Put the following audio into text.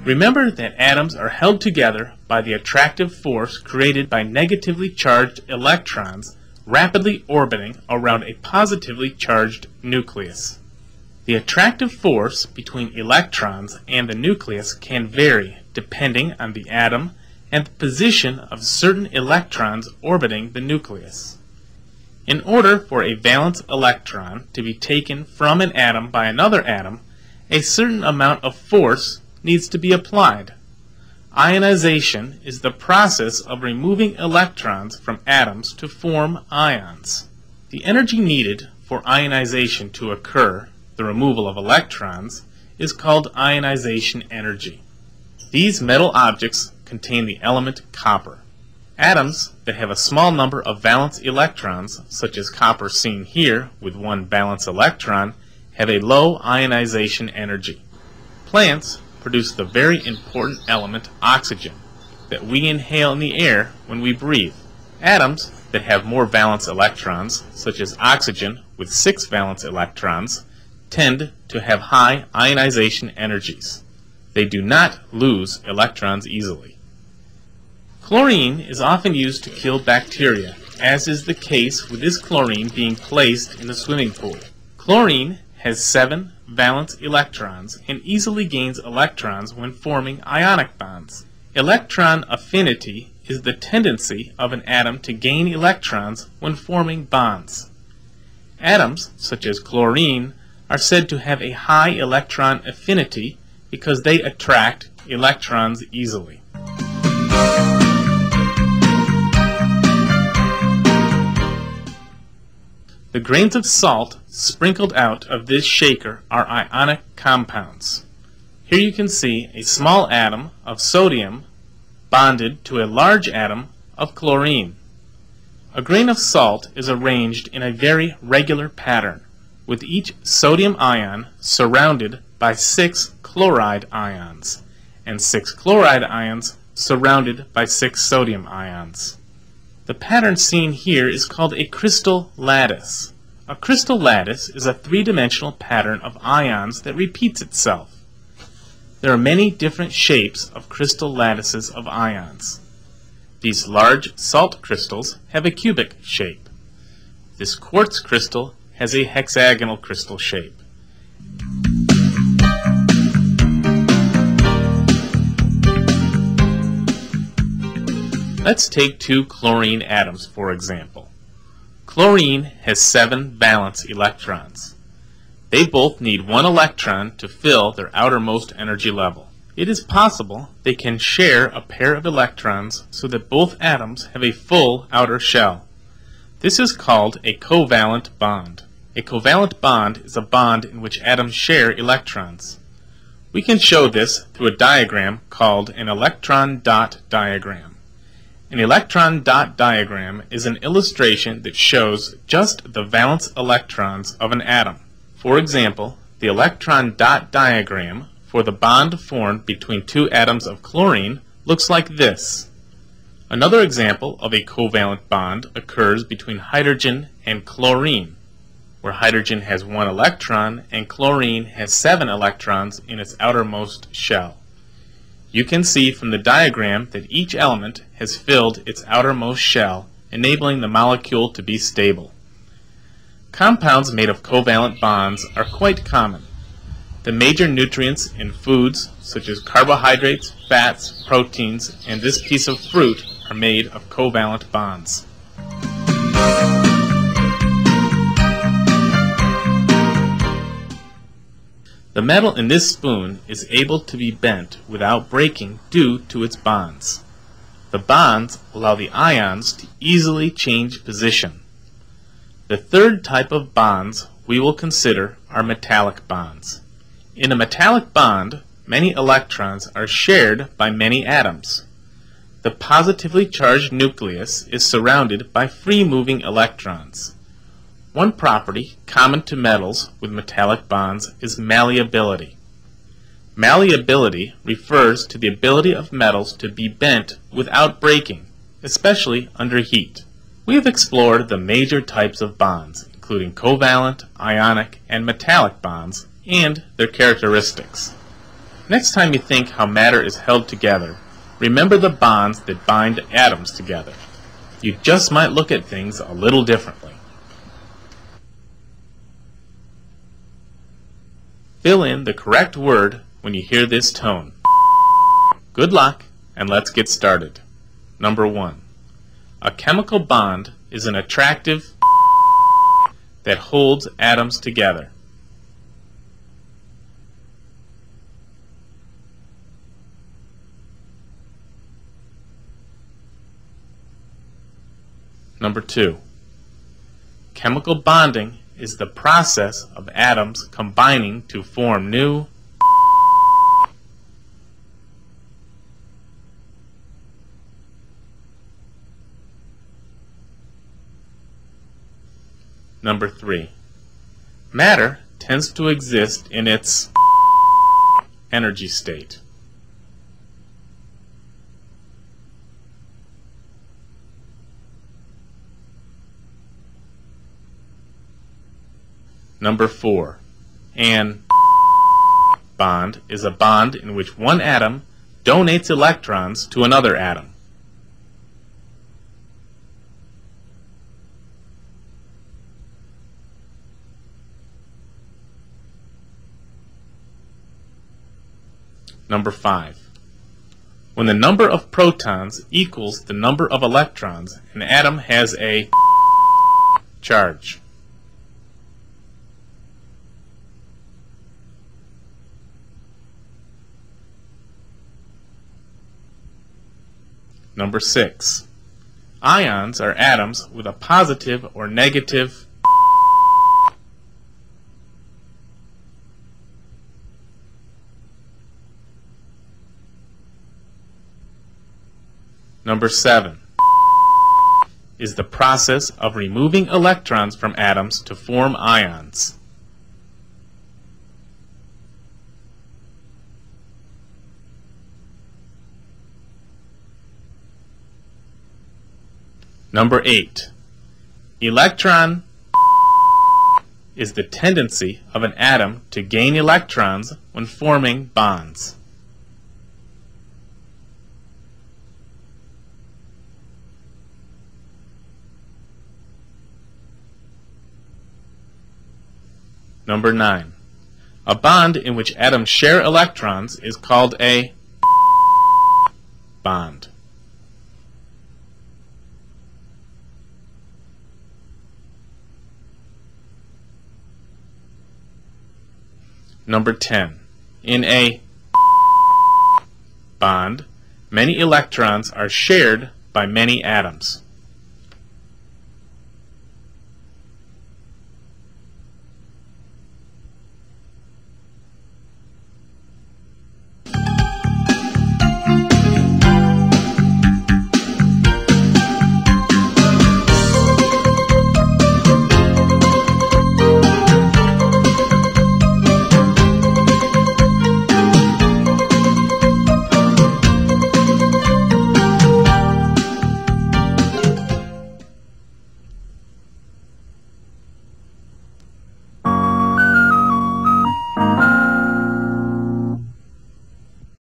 Remember that atoms are held together by the attractive force created by negatively charged electrons rapidly orbiting around a positively charged nucleus. The attractive force between electrons and the nucleus can vary depending on the atom and the position of certain electrons orbiting the nucleus. In order for a valence electron to be taken from an atom by another atom, a certain amount of force needs to be applied. Ionization is the process of removing electrons from atoms to form ions. The energy needed for ionization to occur, the removal of electrons, is called ionization energy. These metal objects contain the element copper. Atoms that have a small number of valence electrons, such as copper seen here with one valence electron, have a low ionization energy. Plants produce the very important element oxygen that we inhale in the air when we breathe. Atoms that have more valence electrons, such as oxygen with 6 valence electrons, tend to have high ionization energies. They do not lose electrons easily. Chlorine is often used to kill bacteria, as is the case with this chlorine being placed in the swimming pool. Chlorine has 7 valence electrons and easily gains electrons when forming ionic bonds. Electron affinity is the tendency of an atom to gain electrons when forming bonds. Atoms, such as chlorine, are said to have a high electron affinity because they attract electrons easily. The grains of salt sprinkled out of this shaker are ionic compounds. Here you can see a small atom of sodium bonded to a large atom of chlorine. A grain of salt is arranged in a very regular pattern, with each sodium ion surrounded by 6 chloride ions, and 6 chloride ions surrounded by 6 sodium ions. The pattern seen here is called a crystal lattice. A crystal lattice is a three-dimensional pattern of ions that repeats itself. There are many different shapes of crystal lattices of ions. These large salt crystals have a cubic shape. This quartz crystal has a hexagonal crystal shape. Let's take 2 chlorine atoms, for example. Chlorine has 7 valence electrons. They both need 1 electron to fill their outermost energy level. It is possible they can share a pair of electrons so that both atoms have a full outer shell. This is called a covalent bond. A covalent bond is a bond in which atoms share electrons. We can show this through a diagram called an electron dot diagram. An electron dot diagram is an illustration that shows just the valence electrons of an atom. For example, the electron dot diagram for the bond formed between 2 atoms of chlorine looks like this. Another example of a covalent bond occurs between hydrogen and chlorine, where hydrogen has 1 electron and chlorine has 7 electrons in its outermost shell. You can see from the diagram that each element has filled its outermost shell, enabling the molecule to be stable. Compounds made of covalent bonds are quite common. The major nutrients in foods, such as carbohydrates, fats, proteins, and this piece of fruit, are made of covalent bonds. The metal in this spoon is able to be bent without breaking due to its bonds. The bonds allow the ions to easily change position. The third type of bonds we will consider are metallic bonds. In a metallic bond, many electrons are shared by many atoms. The positively charged nucleus is surrounded by free-moving electrons. One property common to metals with metallic bonds is malleability. Malleability refers to the ability of metals to be bent without breaking, especially under heat. We have explored the major types of bonds, including covalent, ionic, and metallic bonds, and their characteristics. Next time you think how matter is held together, remember the bonds that bind atoms together. You just might look at things a little differently. Fill in the correct word when you hear this tone. Good luck, and let's get started. Number 1. A chemical bond is an attractive that holds atoms together. Number 2. Chemical bonding is the process of atoms combining to form new. Number 3. Matter tends to exist in its energy state. Number 4. An bond is a bond in which one atom donates electrons to another atom. Number 5. When the number of protons equals the number of electrons, an atom has a charge. Number 6. Ions are atoms with a positive or negative . Number 7 is the process of removing electrons from atoms to form ions. Number 8. Electron is the tendency of an atom to gain electrons when forming bonds. Number 9. A bond in which atoms share electrons is called a bond. Number 10. In a bond, many electrons are shared by many atoms.